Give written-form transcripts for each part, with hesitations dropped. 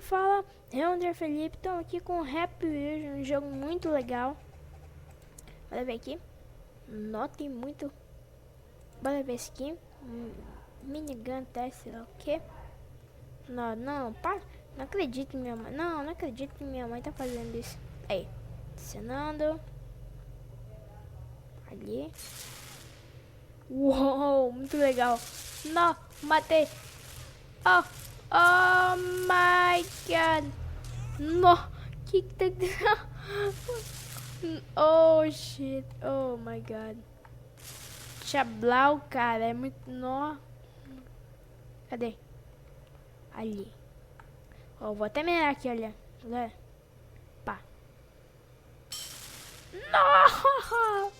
fala é o André Felipe. Estou aqui com o Happy Wheels, um jogo muito legal. Bora ver aqui. Notem muito. Bora ver esse aqui. Minigun test, sei lá o que. Não, para. Não acredito em minha mãe. Não acredito que minha mãe tá fazendo isso. Aí, adicionando. Ali. Uou, muito legal. Não, matei. Oh, oh my god. No, que tá... Oh shit, oh my god. Chablau, cara, é muito... No. Cadê? Ali. Ó, vou até mirar aqui, olha. Pá. Não!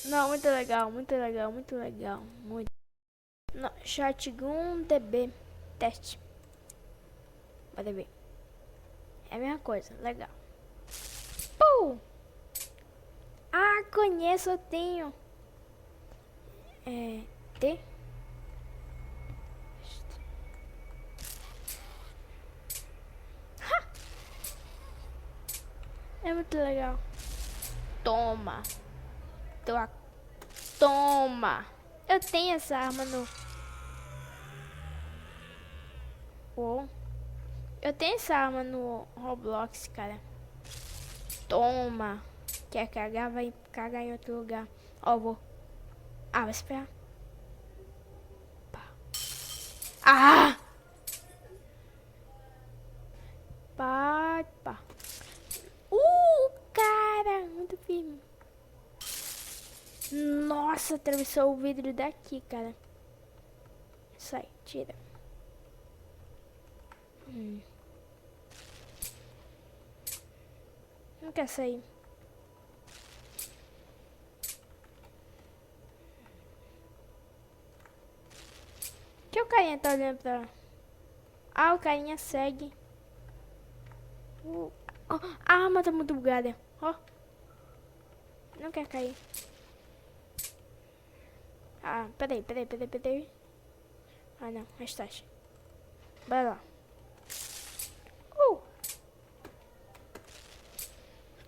Não, muito legal, muito legal, muito legal. Muito. No, Shotgun DB. Teste. Bora ver. É a mesma coisa, legal. Ah, conheço, eu tenho. T. É muito legal. Toma. Toma. Eu tenho essa arma no... Oh. Eu tenho essa arma no Roblox, cara. Toma. Quer cagar? Vai cagar em outro lugar. Ó, vou. Ah, vai esperar. Pá. Ah! Pá. Cara, muito firme. Nossa, atravessou o vidro daqui, cara. Sai, tira. Não quer sair. Que o carinha tá olhando pra... Ah, o carinha segue. A arma tá muito bugada. Ó. Não quer cair. Ah, peraí. Ah, não. Restart. Bora lá.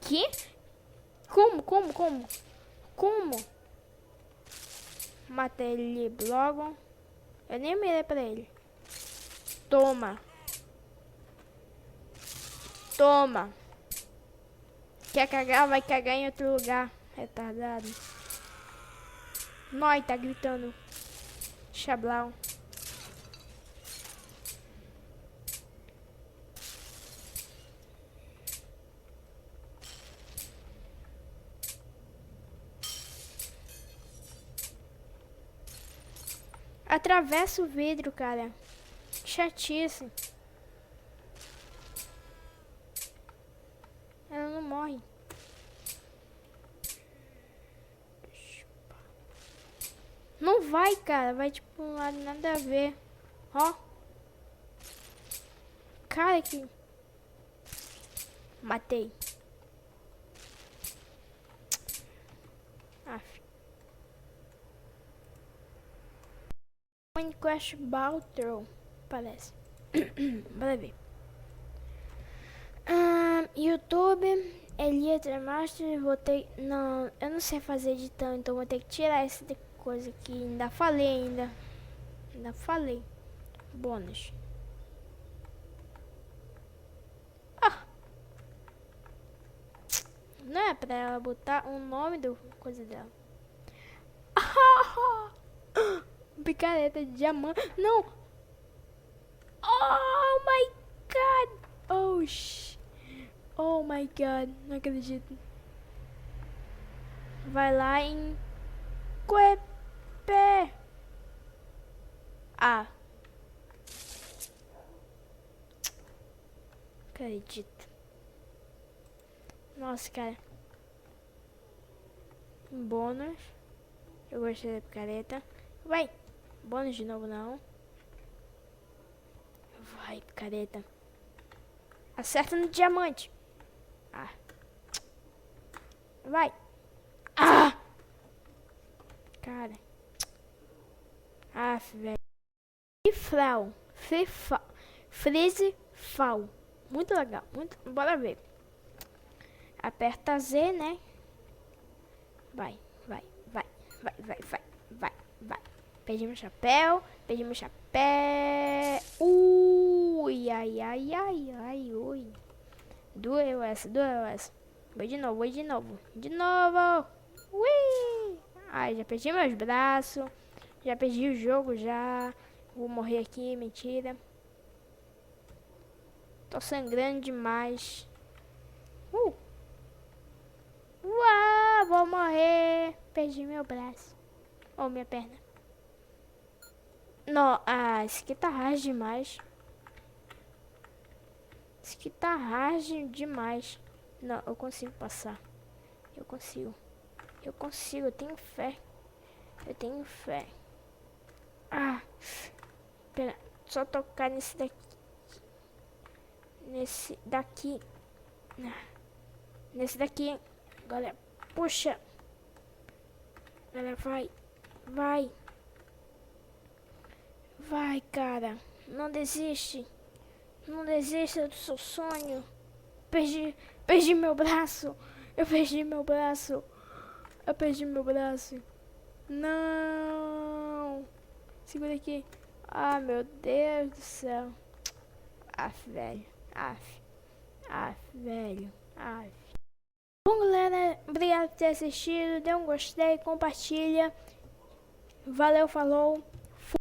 Que? Como? Matei ele logo. Eu nem mirei pra ele. Toma. Quer cagar? Vai cagar em outro lugar. Retardado. Nós tá gritando. Chablau. Atravessa o vidro, cara. Chatice. Ela não morre. Não vai, cara. Vai tipo um lado nada a ver. Ó. Cara que... Matei. Aff. Minecraft Battle. Parece. Bora ver. YouTube, Elite Master, vou ter... Não, eu não sei fazer editão, então vou ter que tirar essa coisa aqui. Ainda falei. Bônus. Ah! Não é pra ela botar o nome do coisa dela. Picareta de diamante. Não! Oh my god! Oh my god, não acredito. Vai lá em Quepé. Ah. Acredito. Nossa, cara. Bônus. Eu gostei da picareta. Vai. Bônus de novo, não. Vai, picareta. Acerta no diamante. Ah. Vai. Ah! Cara. Ah, velho. Freeze Fall. Muito legal. Bora ver. Aperta Z, né? Vai. Perdi meu chapéu. Ui, ai, ui. Doeu essa. Vou de novo. Ui. Ai, já perdi meus braços. Já perdi o jogo, já. Vou morrer aqui, mentira. Tô sangrando demais. Uau, vou morrer. Perdi meu braço. Ou minha perna. Não, esse aqui tá hard demais. Não, eu consigo passar. Eu consigo, eu tenho fé. Pera, só tocar nesse daqui. Nesse daqui. Galera, puxa. Galera, vai, cara. Não desiste. Não desista do seu sonho. Perdi meu braço. Eu perdi meu braço. Não. Segura aqui. Ah, meu Deus do céu. Velho. Velho. Bom, galera, obrigado por ter assistido. Dê um gostei, compartilha. Valeu, falou.